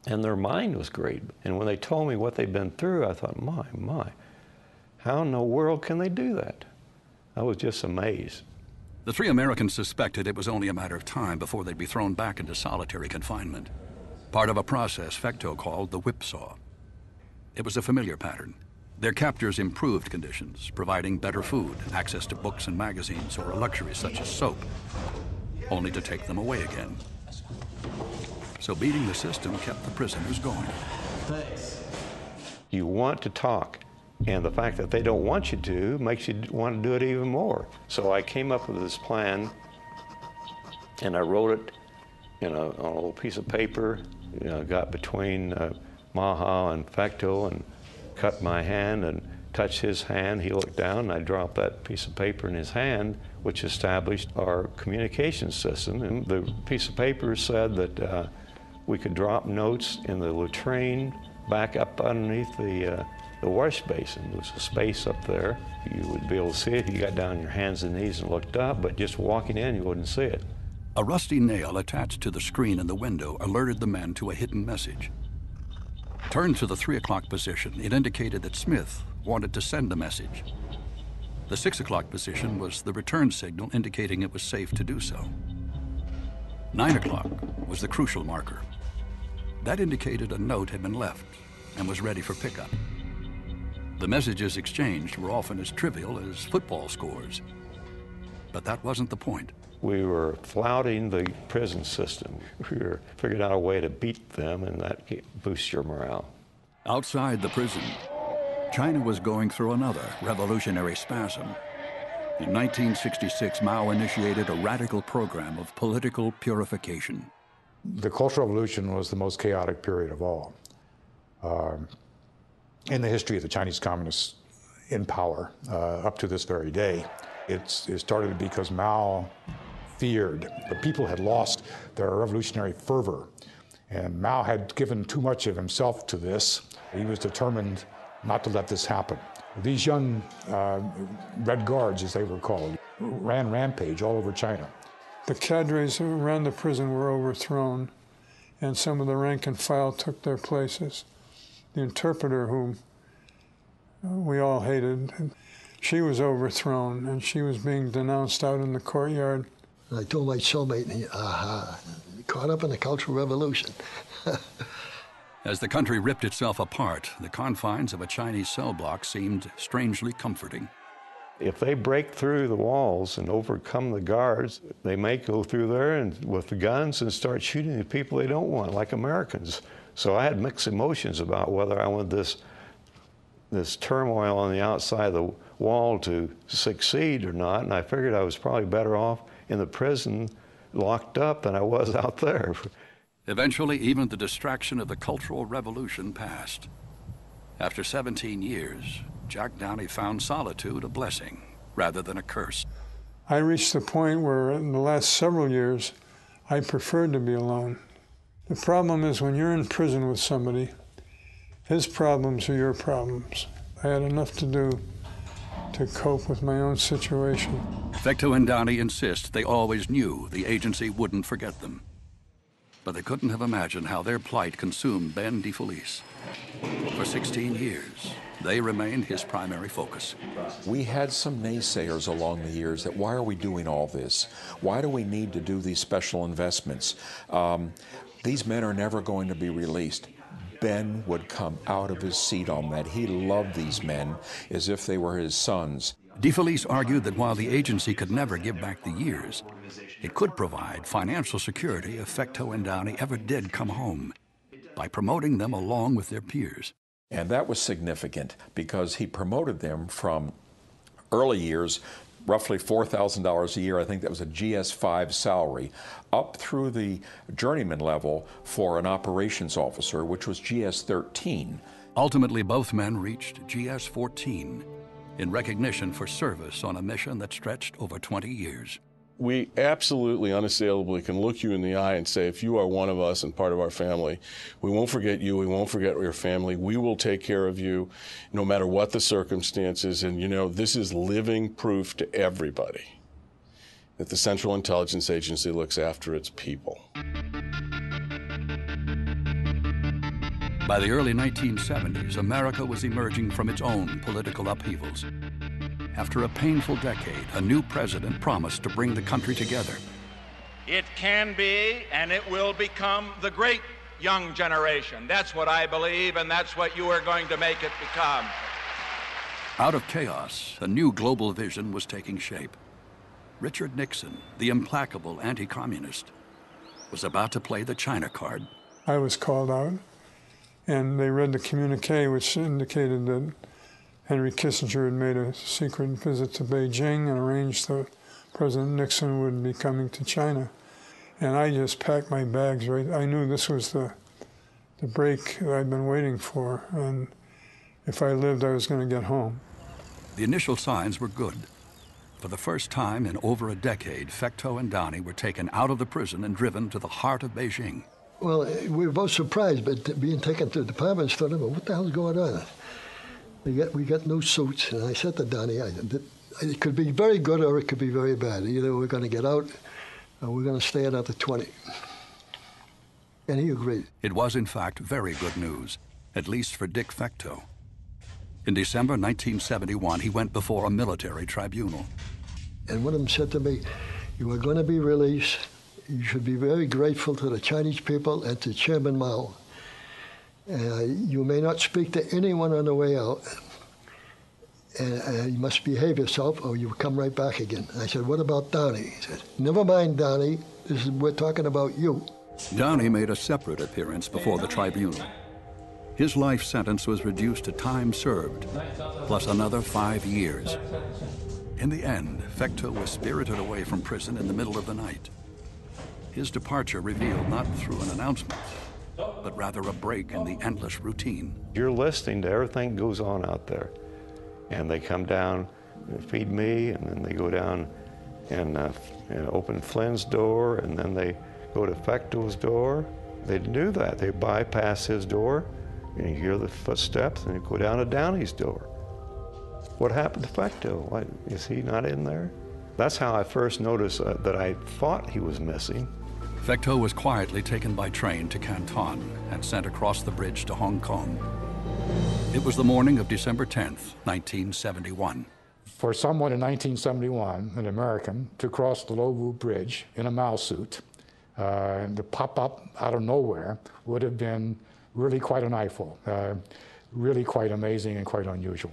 [SPEAKER 15] and their mind was great. And when they told me what they'd been through, I thought, my, how in the world can they do that? I was just amazed.
[SPEAKER 1] The three Americans suspected it was only a matter of time before they'd be thrown back into solitary confinement, part of a process Fecteau called the whipsaw. It was a familiar pattern. Their captors improved conditions, providing better food, access to books and magazines, or a luxury such as soap, only to take them away again. So beating the system kept the prisoners going.
[SPEAKER 15] Thanks. You want to talk, and the fact that they don't want you to makes you want to do it even more. So I came up with this plan, and I wrote it on a little piece of paper, got between Maha and Fecteau and cut my hand and touched his hand. He looked down, and I dropped that piece of paper in his hand, which established our communication system. And the piece of paper said that we could drop notes in the latrine back up underneath the wash basin. There was a space up there. You would be able to see it if you got down on your hands and knees and looked up, but just walking in, you wouldn't see it.
[SPEAKER 1] A rusty nail attached to the screen in the window alerted the men to a hidden message. Turned to the 3 o'clock position, it indicated that Smith wanted to send a message. The 6 o'clock position was the return signal indicating it was safe to do so. 9 o'clock was the crucial marker. That indicated a note had been left and was ready for pickup. The messages exchanged were often as trivial as football scores. But that wasn't the point.
[SPEAKER 15] We were flouting the prison system. We were figuring out a way to beat them, and that boosts your morale.
[SPEAKER 1] Outside the prison, China was going through another revolutionary spasm. In 1966, Mao initiated a radical program of political purification.
[SPEAKER 8] The Cultural Revolution was the most chaotic period of all in the history of the Chinese Communists in power up to this very day. It started because Mao feared the people had lost their revolutionary fervor, and Mao had given too much of himself to this. He was determined not to let this happen. These young Red Guards, as they were called, ran rampage all over China.
[SPEAKER 6] The cadres around the prison were overthrown, and some of the rank and file took their places. The interpreter, whom we all hated, she was overthrown, and she was being denounced out in the courtyard.
[SPEAKER 7] And I told my cellmate, and he, caught up in the Cultural Revolution.
[SPEAKER 1] As the country ripped itself apart, the confines of a Chinese cell block seemed strangely comforting.
[SPEAKER 15] If they break through the walls and overcome the guards, they may go through there and with the guns and start shooting the people they don't want, like Americans. So I had mixed emotions about whether I wanted this turmoil on the outside of the wall to succeed or not, and I figured I was probably better off in the prison locked up than I was out there.
[SPEAKER 1] Eventually, even the distraction of the Cultural Revolution passed. After 17 years, Jack Downey found solitude a blessing rather than a curse.
[SPEAKER 6] I reached the point where in the last several years, I preferred to be alone. The problem is when you're in prison with somebody, his problems are your problems. I had enough to do to cope with my own situation.
[SPEAKER 1] Fecteau and Downey insist they always knew the agency wouldn't forget them. But they couldn't have imagined how their plight consumed Ben DeFelice. For 16 years, they remained his primary focus.
[SPEAKER 9] We had some naysayers along the years that why are we doing all this? Why do we need to do these special investments? These men are never going to be released. Ben would come out of his seat on that. He loved these men as if they were his sons.
[SPEAKER 1] DeFelice argued that while the agency could never give back the years, it could provide financial security if Fecteau and Downey ever did come home by promoting them along with their peers.
[SPEAKER 9] And that was significant because he promoted them from early years, roughly $4,000 a year, I think that was a GS-5 salary, up through the journeyman level for an operations officer, which was GS-13.
[SPEAKER 1] Ultimately, both men reached GS-14 in recognition for service on a mission that stretched over 20 years.
[SPEAKER 2] We absolutely, unassailably can look you in the eye and say, if you are one of us and part of our family, we won't forget you, we won't forget your family, we will take care of you no matter what the circumstances. And you know, this is living proof to everybody that the Central Intelligence Agency looks after its people.
[SPEAKER 1] By the early 1970s, America was emerging from its own political upheavals. After a painful decade, a new president promised to bring the country together.
[SPEAKER 16] It can be, and it will become, the great young generation. That's what I believe, and that's what you are going to make it become.
[SPEAKER 1] Out of chaos, a new global vision was taking shape. Richard Nixon, the implacable anti-communist, was about to play the China card.
[SPEAKER 6] I was called out, and they read the communique, which indicated that Henry Kissinger had made a secret visit to Beijing and arranged that President Nixon would be coming to China. And I just packed my bags right. I knew this was the break that I'd been waiting for, and if I lived, I was going to get home.
[SPEAKER 1] The initial signs were good. For the first time in over a decade, Fecteau and Downey were taken out of the prison and driven to the heart of Beijing.
[SPEAKER 7] Well, we were both surprised, but being taken to the department store, what the hell's going on? We got new suits, and I said to Downey, it could be very good or it could be very bad. Either we're going to get out or we're going to stay another 20. And he agreed.
[SPEAKER 1] It was, in fact, very good news, at least for Dick Fecteau. In December 1971, he went before a military tribunal.
[SPEAKER 7] And one of them said to me, you are going to be released. You should be very grateful to the Chinese people and to Chairman Mao. You may not speak to anyone on the way out. You must behave yourself or you will come right back again. I said, what about Downey? He said, never mind, Downey. We're talking about you.
[SPEAKER 1] Downey made a separate appearance before the tribunal. His life sentence was reduced to time served, plus another 5 years. In the end, Fecteau was spirited away from prison in the middle of the night. His departure revealed not through an announcement, but rather a break in the endless routine.
[SPEAKER 15] You're listening to everything that goes on out there. And they come down and feed me, and then they go down and open Flynn's door, and then they go to Fecteau's door. They do that. They bypass his door, and you hear the footsteps, and you go down to Downey's door. What happened to Fecteau? Why, is he not in there? That's how I first noticed that I thought he was missing.
[SPEAKER 1] Fecteau was quietly taken by train to Canton and sent across the bridge to Hong Kong. It was the morning of December 10th, 1971.
[SPEAKER 8] For someone in 1971, an American, to cross the Lovu Bridge in a Mao suit and to pop up out of nowhere would have been really quite an eyeful, really quite amazing and quite unusual.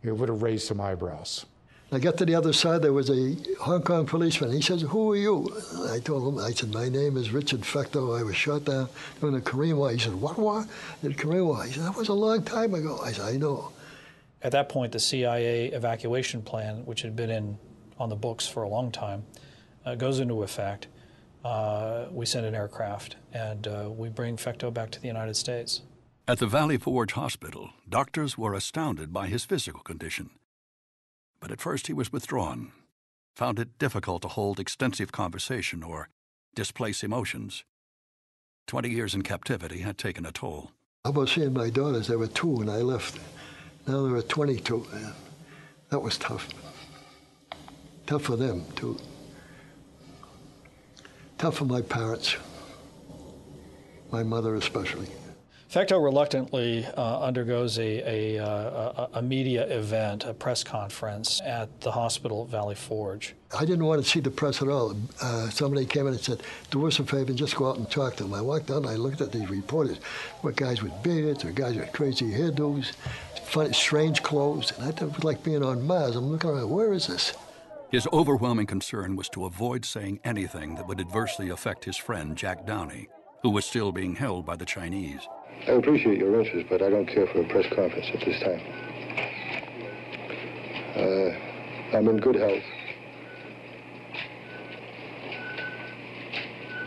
[SPEAKER 8] It would have raised some eyebrows.
[SPEAKER 7] I got to the other side, there was a Hong Kong policeman. He says, "Who are you?" I told him, I said, "My name is Richard Fecteau. I was shot down during the Korean War." He said, "What war?" The Korean War. He said, "That was a long time ago." I said, "I know."
[SPEAKER 4] At that point, the CIA evacuation plan, which had been on the books for a long time, goes into effect. We send an aircraft, and we bring Fecteau back to the United States.
[SPEAKER 1] At the Valley Forge Hospital, doctors were astounded by his physical condition. But at first he was withdrawn, found it difficult to hold extensive conversation or displace emotions. 20 years in captivity had taken a toll.
[SPEAKER 7] How about seeing my daughters? There were 2 when I left. Now there are 22. That was tough. Tough for them, too. Tough for my parents. My mother especially.
[SPEAKER 4] Fecteau reluctantly undergoes a media event, a press conference at the hospital at Valley Forge.
[SPEAKER 7] I didn't want to see the press at all. Somebody came in and said, "Do us a favor and just go out and talk to them." I walked down and I looked at these reporters. Were guys with beards or guys with crazy hairdos, funny, strange clothes. And I thought it was like being on Mars. I'm looking around, where is this?
[SPEAKER 1] His overwhelming concern was to avoid saying anything that would adversely affect his friend Jack Downey, who was still being held by the Chinese.
[SPEAKER 17] I appreciate your interest, but I don't care for a press conference at this time. I'm in good health,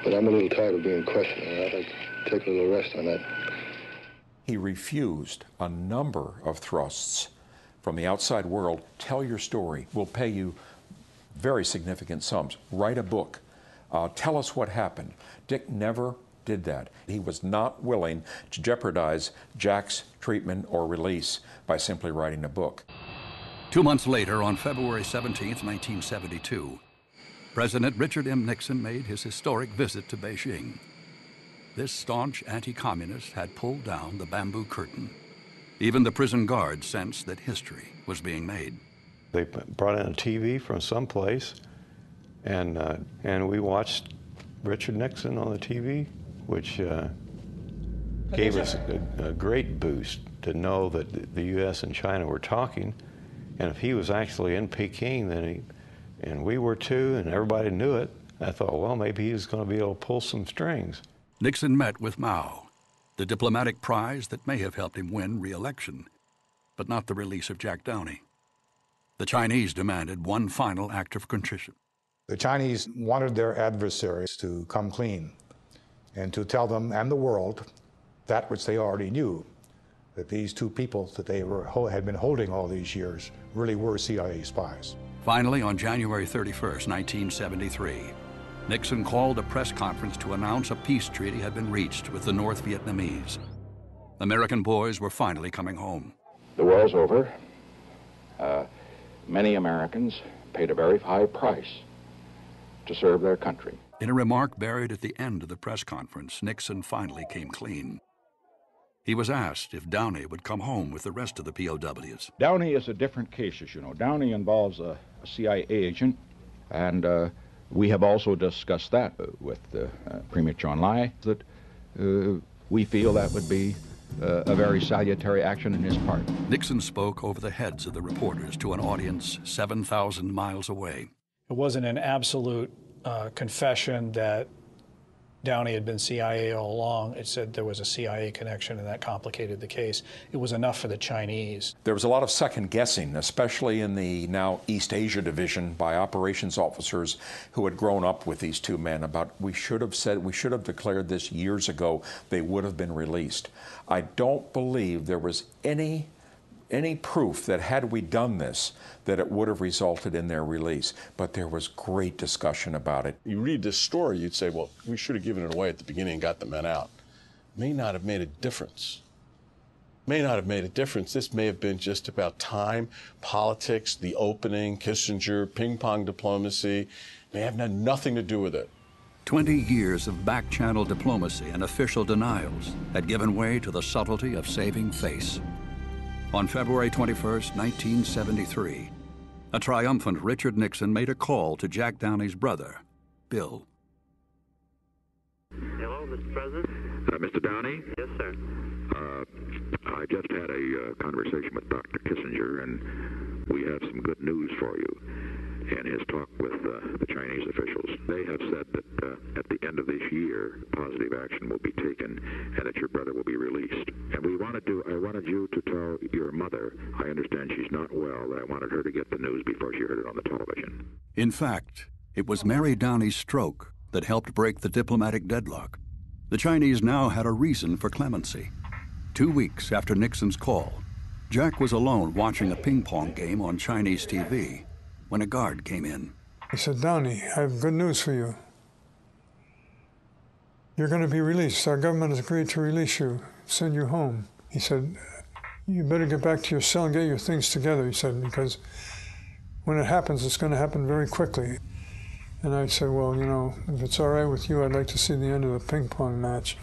[SPEAKER 17] but I'm a little tired of being questioned, and I'd like to take a little rest on that.
[SPEAKER 9] He refused a number of thrusts from the outside world. Tell your story. We'll pay you very significant sums. Write a book. Tell us what happened. Dick never did that. He was not willing to jeopardize Jack's treatment or release by simply writing a book.
[SPEAKER 1] 2 months later, on February 17, 1972, President Richard M. Nixon made his historic visit to Beijing. This staunch anti-communist had pulled down the bamboo curtain. Even the prison guards sensed that history was being made.
[SPEAKER 15] They brought in a TV from someplace, and we watched Richard Nixon on the TV, which gave us a great boost to know that the U.S. and China were talking. And if he was actually in Peking, and we were too, and everybody knew it, I thought, well, maybe he was going to be able to pull some strings.
[SPEAKER 1] Nixon met with Mao, the diplomatic prize that may have helped him win re-election, but not the release of Jack Downey. The Chinese demanded one final act of contrition.
[SPEAKER 8] The Chinese wanted their adversaries to come clean and to tell them and the world that which they already knew, that these 2 people that they had been holding all these years really were CIA spies.
[SPEAKER 1] Finally, on January 31st, 1973, Nixon called a press conference to announce a peace treaty had been reached with the North Vietnamese. American boys were finally coming home.
[SPEAKER 18] The war's over. Many Americans paid a very high price to serve their country.
[SPEAKER 1] In a remark buried at the end of the press conference, Nixon finally came clean. He was asked if Downey would come home with the rest of the POWs.
[SPEAKER 18] Downey is a different case, as you know. Downey involves a CIA agent, and we have also discussed that with Premier Chou En-lai, that we feel that would be a very salutary action in his part.
[SPEAKER 1] Nixon spoke over the heads of the reporters to an audience 7,000 miles away.
[SPEAKER 4] It wasn't an absolute confession that Downey had been CIA all along. It said there was a CIA connection, and that complicated the case. It was enough for the Chinese.
[SPEAKER 9] There was a lot of second guessing, especially in the now East Asia division by operations officers who had grown up with these 2 men about, we should have declared this years ago, they would have been released. I don't believe there was any proof that had we done this, that it would have resulted in their release. But there was great discussion about it.
[SPEAKER 2] You read this story, you'd say, well, we should have given it away at the beginning and got the men out. May not have made a difference. May not have made a difference. This may have been just about time, politics, the opening, Kissinger, ping-pong diplomacy. May have had nothing to do with it.
[SPEAKER 1] 20 years of back-channel diplomacy and official denials had given way to the subtlety of saving face. On February 21st, 1973, A triumphant Richard Nixon made a call to Jack Downey's brother, Bill.
[SPEAKER 19] Hello, Mr. President.
[SPEAKER 20] Mr. Downey?
[SPEAKER 19] Yes, sir.
[SPEAKER 20] I just had a conversation with Dr. Kissinger, and we have some good news for you. In his talk with the Chinese officials, they have said that at the end of this year, positive action will be taken and that your brother will be released. And I wanted you to tell your mother, I understand she's not well, that I wanted her to get the news before she heard it on the television.
[SPEAKER 1] In fact, it was Mary Downey's stroke that helped break the diplomatic deadlock. The Chinese now had a reason for clemency. 2 weeks after Nixon's call, Jack was alone watching a ping pong game on Chinese TV when a guard came in.
[SPEAKER 6] He said, Downey, I have good news for you. You're going to be released. Our government has agreed to release you, send you home. He said, you better get back to your cell and get your things together, he said, because when it happens, it's going to happen very quickly. And I said, well, you know, if it's all right with you, I'd like to see the end of the ping pong match.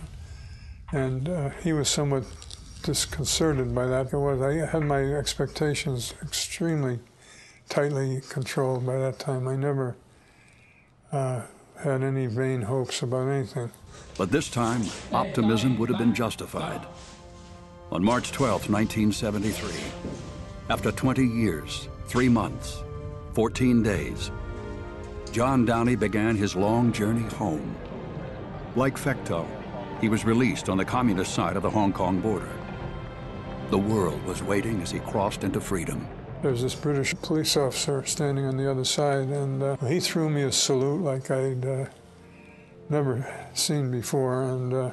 [SPEAKER 6] And he was somewhat disconcerted by that. I had my expectations extremely tightly controlled by that time. I never had any vain hopes about anything.
[SPEAKER 1] But this time, optimism would have been justified. On March 12, 1973, after 20 years, 3 months, 14 days, John Downey began his long journey home. Like Fecteau, he was released on the communist side of the Hong Kong border. The world was waiting as he crossed into freedom.
[SPEAKER 6] There was this British police officer standing on the other side, and he threw me a salute like I'd never seen before, and in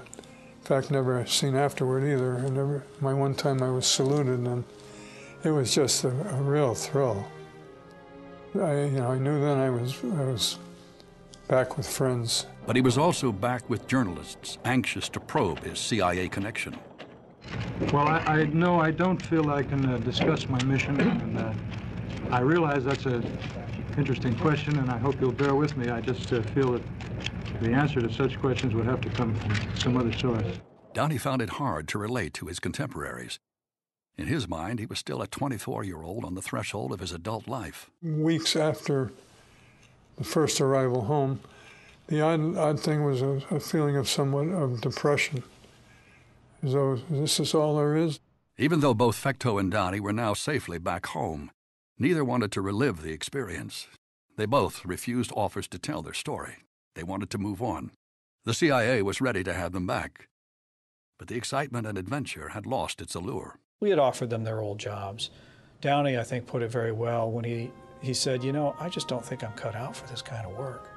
[SPEAKER 6] fact never seen afterward either. My one time I was saluted, and it was just a real thrill. I knew then I was back with friends.
[SPEAKER 1] But he was also back with journalists anxious to probe his CIA connection.
[SPEAKER 21] Well, I know I don't feel I can discuss my mission, and I realize that's an interesting question, and I hope you'll bear with me. I just feel that the answer to such questions would have to come from some other source.
[SPEAKER 1] Downey found it hard to relate to his contemporaries. In his mind, he was still a 24-year-old on the threshold of his adult life.
[SPEAKER 6] Weeks after the first arrival home, the odd thing was a feeling of somewhat of depression. As though this is all there is.
[SPEAKER 1] Even though both Fecteau and Downey were now safely back home, neither wanted to relive the experience. They both refused offers to tell their story. They wanted to move on. The CIA was ready to have them back. But the excitement and adventure had lost its allure.
[SPEAKER 4] We had offered them their old jobs. Downey, I think, put it very well when he said, you know, I just don't think I'm cut out for this kind of work.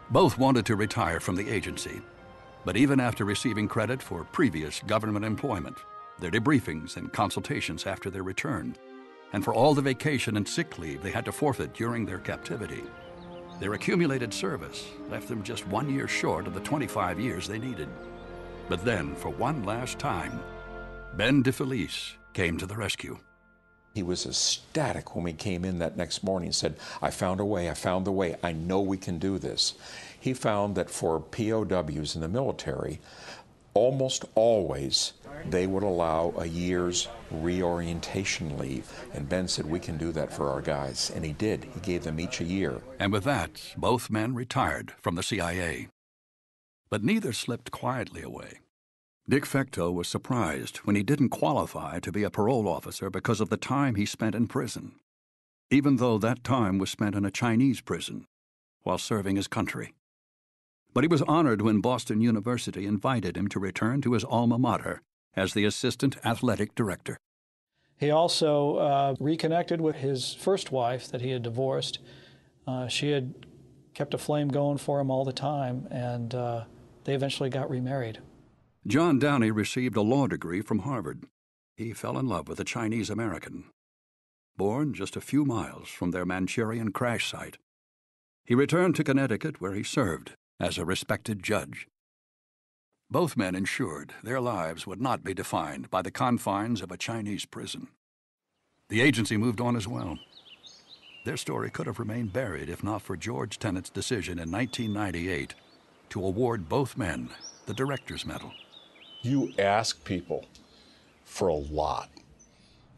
[SPEAKER 1] Both wanted to retire from the agency. But even after receiving credit for previous government employment, their debriefings and consultations after their return, and for all the vacation and sick leave they had to forfeit during their captivity, their accumulated service left them just 1 year short of the 25 years they needed. But then, for one last time, Ben DeFelice came to the rescue.
[SPEAKER 9] He was ecstatic when we came in that next morning and said, I found a way, I found the way, I know we can do this. He found that for POWs in the military, almost always they would allow a year's reorientation leave. And Ben said, we can do that for our guys. And he did. He gave them each a year.
[SPEAKER 1] And with that, both men retired from the CIA. But neither slipped quietly away. Dick Fecteau was surprised when he didn't qualify to be a parole officer because of the time he spent in prison, even though that time was spent in a Chinese prison while serving his country. But he was honored when Boston University invited him to return to his alma mater as the assistant athletic director.
[SPEAKER 4] He also reconnected with his first wife that he had divorced. She had kept a flame going for him all the time, and they eventually got remarried.
[SPEAKER 1] John Downey received a law degree from Harvard. He fell in love with a Chinese American, born just a few miles from their Manchurian crash site. He returned to Connecticut, where he served as a respected judge. Both men ensured their lives would not be defined by the confines of a Chinese prison. The agency moved on as well. Their story could have remained buried if not for George Tenet's decision in 1998 to award both men the Director's Medal.
[SPEAKER 2] You ask people for a lot.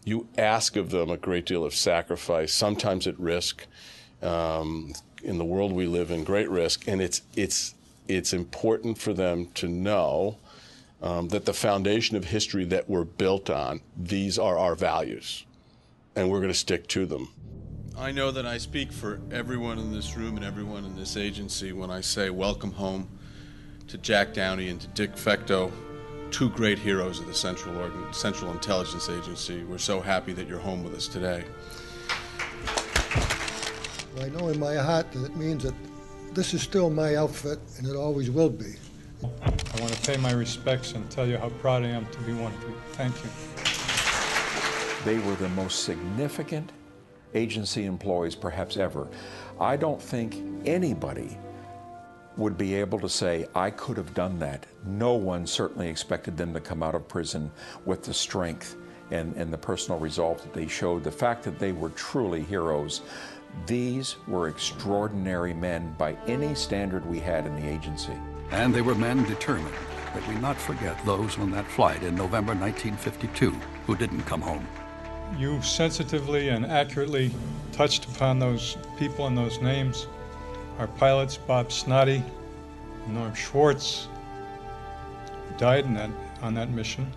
[SPEAKER 2] You ask of them a great deal of sacrifice, sometimes at risk. In the world we live in, great risk, and it's important for them to know that the foundation of history that we're built on, these are our values, and we're going to stick to them.
[SPEAKER 3] I know that I speak for everyone in this room and everyone in this agency when I say welcome home to Jack Downey and to Dick Fecteau, two great heroes of the Central Intelligence Agency. We're so happy that you're home with us today.
[SPEAKER 7] I know in my heart that it means that this is still my outfit, and it always will be.
[SPEAKER 21] I want to pay my respects and tell you how proud I am to be one of you. Thank you.
[SPEAKER 9] They were the most significant agency employees perhaps ever. I don't think anybody would be able to say, I could have done that. No one certainly expected them to come out of prison with the strength and the personal resolve that they showed. The fact that they were truly heroes. These were extraordinary men by any standard we had in the agency.
[SPEAKER 1] And they were men determined that we not forget those on that flight in November 1952 who didn't come home.
[SPEAKER 21] You sensitively and accurately touched upon those people and those names. Our pilots, Bob Snoddy and Norm Schwartz, who died on that mission.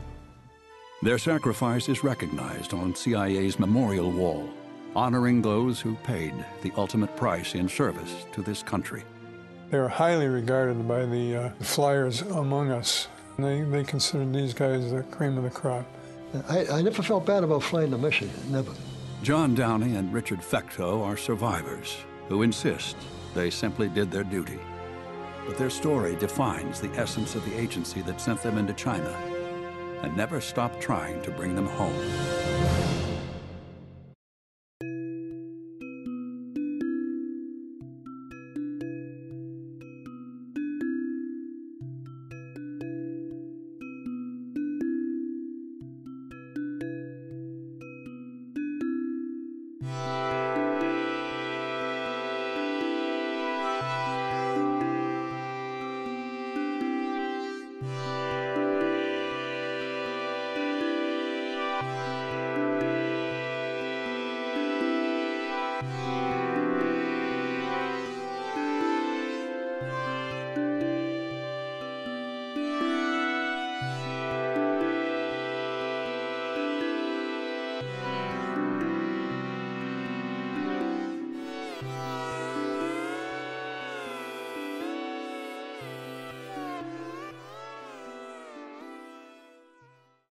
[SPEAKER 1] Their sacrifice is recognized on CIA's memorial wall, honoring those who paid the ultimate price in service to this country.
[SPEAKER 6] They were highly regarded by the flyers among us. They considered these guys the cream of the crop.
[SPEAKER 7] I never felt bad about flying the mission, never.
[SPEAKER 1] John Downey and Richard Fecteau are survivors who insist they simply did their duty. But their story defines the essence of the agency that sent them into China and never stopped trying to bring them home.